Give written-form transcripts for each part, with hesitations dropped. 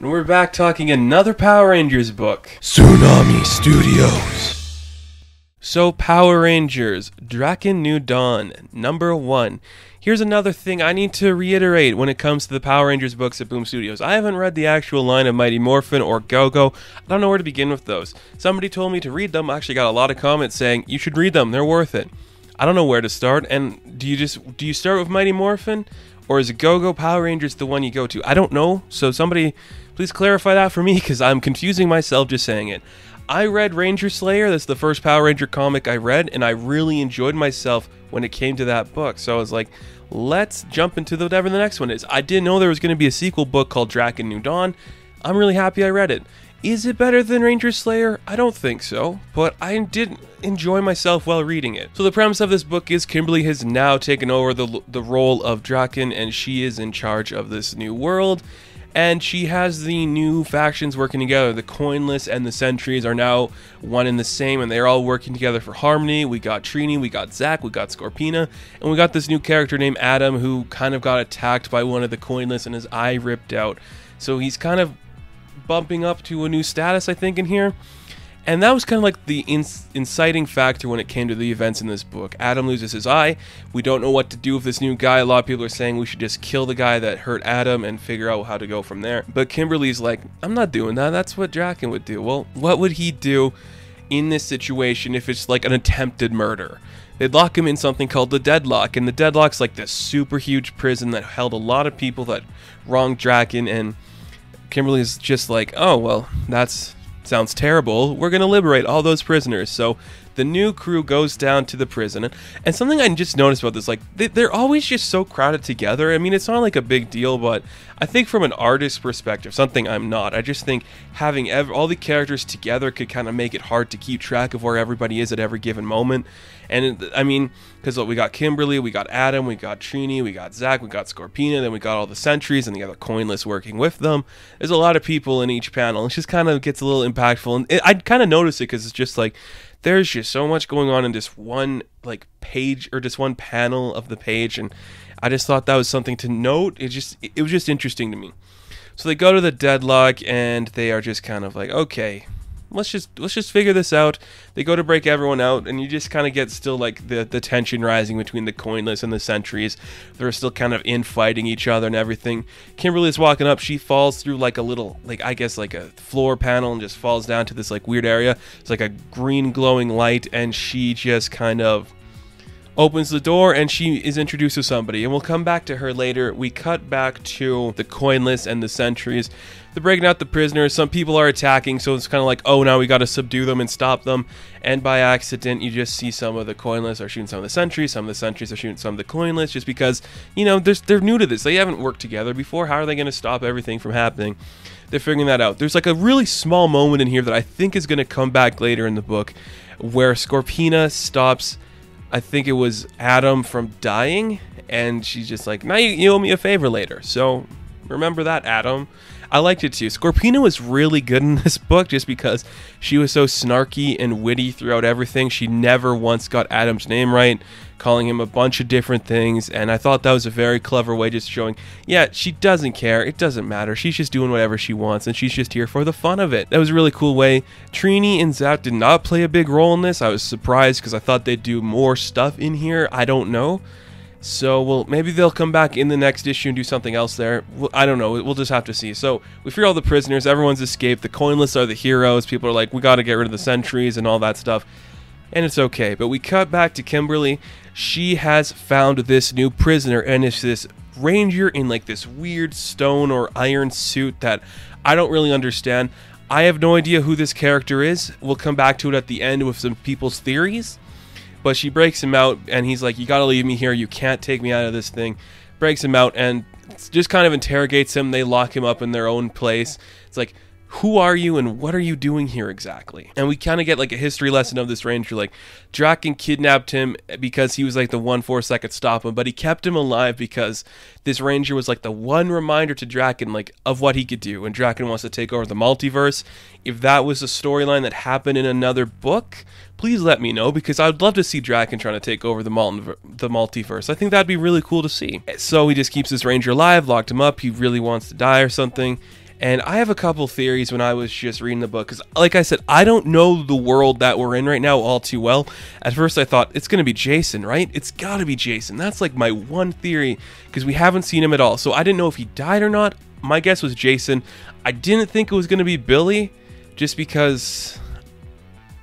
And we're back talking another Power Rangers book. Tsunami Studios. So, Power Rangers, Drakkon New Dawn, number 1. Here's another thing I need to reiterate when it comes to the Power Rangers books at Boom Studios. I haven't read the actual line of Mighty Morphin or Go-Go. I don't know where to begin with those. Somebody told me to read them. I actually got a lot of comments saying, you should read them, they're worth it. I don't know where to start, and do you start with Mighty Morphin? Or is Go-Go Power Rangers the one you go to? I don't know, so somebody please clarify that for me, because I'm confusing myself just saying it. I read Ranger Slayer, that's the first Power Ranger comic I read, and I really enjoyed myself when it came to that book. So I was like, let's jump into whatever the next one is. I didn't know there was going to be a sequel book called Drakkon New Dawn. I'm really happy I read it. Is it better than Ranger Slayer? I don't think so, but I did enjoy myself while reading it. So the premise of this book is Kimberly has now taken over the role of Drakkon, and she is in charge of this new world. And she has the new factions working together. The Coinless and the Sentries are now one and the same, and they're all working together for harmony. We got Trini, we got Zach, we got Scorpina, and we got this new character named Adam who kind of got attacked by one of the Coinless and his eye ripped out. So he's kind of bumping up to a new status, I think, in here. And that was kind of like the inciting factor when it came to the events in this book. Adam loses his eye. We don't know what to do with this new guy. A lot of people are saying we should just kill the guy that hurt Adam and figure out how to go from there. But Kimberly's like, I'm not doing that. That's what Drakkon would do. Well, what would he do in this situation if it's like an attempted murder? They'd lock him in something called the Deadlock. And the Deadlock's like this super huge prison that held a lot of people that wronged Drakkon. And Kimberly's just like, oh, well, that's... sounds terrible. We're going to liberate all those prisoners. So the new crew goes down to the prison. And something I just noticed about this, like, they're always just so crowded together. I mean, it's not like a big deal, but I think from an artist's perspective, something I'm not, I just think having all the characters together could kind of make it hard to keep track of where everybody is at every given moment. And I mean, because we got Kimberly, we got Adam, we got Trini, we got Zach, we got Scorpina, then we got all the Sentries and the other Coinless working with them. There's a lot of people in each panel. It just kind of gets a little impactful. And I kind of notice it because it's just like, there's just so much going on in this one like page or just one panel of the page, and I just thought that was something to note. It was just interesting to me. So they go to the Deadlock and they are just kind of like, okay, let's just figure this out. They go to break everyone out, and you just kind of get still like the tension rising between the Coinless and the Sentries. They're still kind of infighting each other and everything. Kimberly's walking up. She falls through like a little, like I guess like a floor panel, and just falls down to this like weird area. It's like a green glowing light, and she just kind of opens the door and she is introduced to somebody, and we'll come back to her later. We cut back to the Coinless and the Sentries. They're breaking out the prisoners. Some people are attacking, so it's kind of like, oh, now we got to subdue them and stop them. And by accident, you just see some of the Coinless are shooting some of the Sentries. Some of the Sentries are shooting some of the Coinless, just because, you know, they're new to this. They haven't worked together before. How are they going to stop everything from happening? They're figuring that out. There's like a really small moment in here that I think is going to come back later in the book, where Scorpina stops, I think it was Adam, from dying, and she's just like, now you owe me a favor later, so remember that, Adam. I liked it too. Scorpina was really good in this book just because she was so snarky and witty throughout everything. She never once got Adam's name right, calling him a bunch of different things, and I thought that was a very clever way, just showing, yeah, she doesn't care, it doesn't matter, she's just doing whatever she wants, and she's just here for the fun of it. That was a really cool way. Trini and Zach did not play a big role in this. I was surprised because I thought they'd do more stuff in here. I don't know. So, well, maybe they'll come back in the next issue and do something else there. I don't know. We'll just have to see. So, we free all the prisoners. Everyone's escaped. The Coinless are the heroes. People are like, we got to get rid of the Sentries and all that stuff. And it's okay. But we cut back to Kimberly. She has found this new prisoner, and it's this ranger in like this weird stone or iron suit that I don't really understand. I have no idea who this character is. We'll come back to it at the end with some people's theories. But she breaks him out, and he's like, you gotta leave me here, you can't take me out of this thing. Breaks him out, and just kind of interrogates him. They lock him up in their own place. It's like, who are you, and what are you doing here exactly? And we kind of get like a history lesson of this ranger. Like, Drakkon kidnapped him because he was like the one force that could stop him, but he kept him alive because this ranger was like the one reminder to Drakkon, like, of what he could do. And Drakkon wants to take over the multiverse. If that was a storyline that happened in another book, please let me know, because I'd love to see Drakkon trying to take over the multiverse. I think that'd be really cool to see. So he just keeps this ranger alive, locked him up. He really wants to die or something. And I have a couple theories when I was just reading the book, because like I said, I don't know the world that we're in right now all too well. At first I thought, it's going to be Jason, right? It's got to be Jason. That's like my one theory, because we haven't seen him at all. So I didn't know if he died or not. My guess was Jason. I didn't think it was going to be Billy, just because...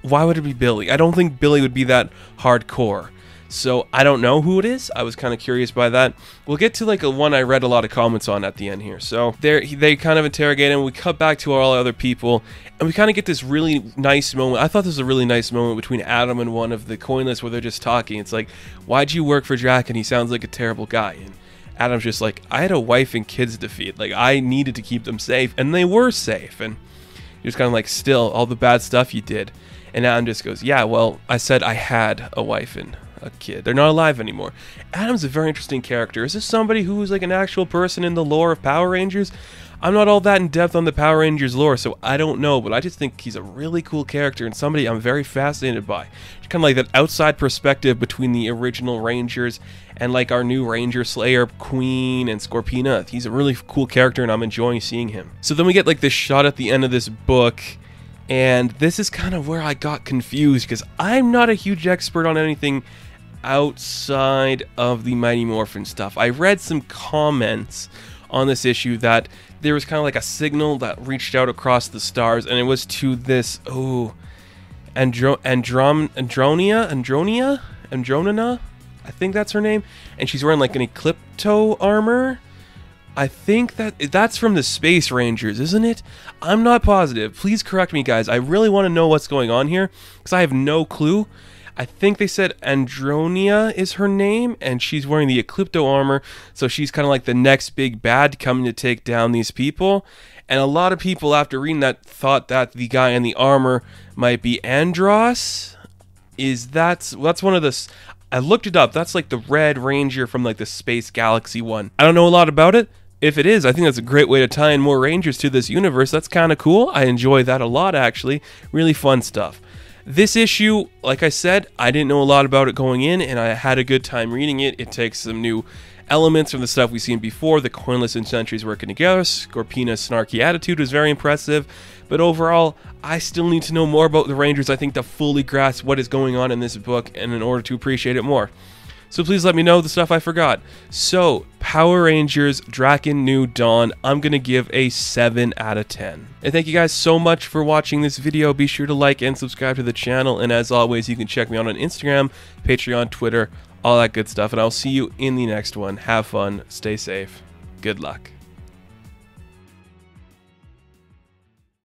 why would it be Billy? I don't think Billy would be that hardcore. So I don't know who it is. I was kind of curious by that. We'll get to like a one I read a lot of comments on at the end here. So they kind of interrogate him. We cut back to all other people, and we kind of get this really nice moment. I thought this was a really nice moment between Adam and one of the coinless where they're just talking. It's like, why'd you work for Drakkon? He sounds like a terrible guy. And Adam's just like, I had a wife and kids to feed. Like, I needed to keep them safe, and they were safe. And he was kind of like, still, all the bad stuff you did. And Adam just goes, yeah, well, I said I had a wife and a kid. They're not alive anymore. Adam's a very interesting character. Is this somebody who's like an actual person in the lore of Power Rangers? I'm not all that in depth on the Power Rangers lore, so I don't know, but I just think he's a really cool character and somebody I'm very fascinated by. It's kind of like that outside perspective between the original Rangers and like our new Ranger Slayer, Queen, and Scorpina. He's a really cool character and I'm enjoying seeing him. So then we get like this shot at the end of this book, and this is kind of where I got confused, because I'm not a huge expert on anything outside of the Mighty Morphin stuff. I read some comments on this issue that there was kind of like a signal that reached out across the stars, and it was to this, Andronina, I think that's her name, and she's wearing like an Eclipto armor. I think that's from the Space Rangers, isn't it? I'm not positive. Please correct me, guys. I really want to know what's going on here, because I have no clue. I think they said Andronia is her name, and she's wearing the Eclipto armor, so she's kind of like the next big bad coming to take down these people. And a lot of people, after reading that, thought that the guy in the armor might be Andros. That's one of the... I looked it up. That's like the Red Ranger from like the Space Galaxy one. I don't know a lot about it. If it is, I think that's a great way to tie in more Rangers to this universe. That's kind of cool. I enjoy that a lot, actually. Really fun stuff. This issue, like I said, I didn't know a lot about it going in, and I had a good time reading it. It takes some new elements from the stuff we've seen before. The Coinless and Sentries working together. Scorpina's snarky attitude was very impressive. But overall, I still need to know more about the Rangers, I think, to fully grasp what is going on in this book, and in order to appreciate it more. So please let me know the stuff I forgot. So, Power Rangers Drakkon New Dawn, I'm going to give a 7 out of 10. And thank you guys so much for watching this video. Be sure to like and subscribe to the channel. And as always, you can check me out on Instagram, Patreon, Twitter, all that good stuff. And I'll see you in the next one. Have fun. Stay safe. Good luck.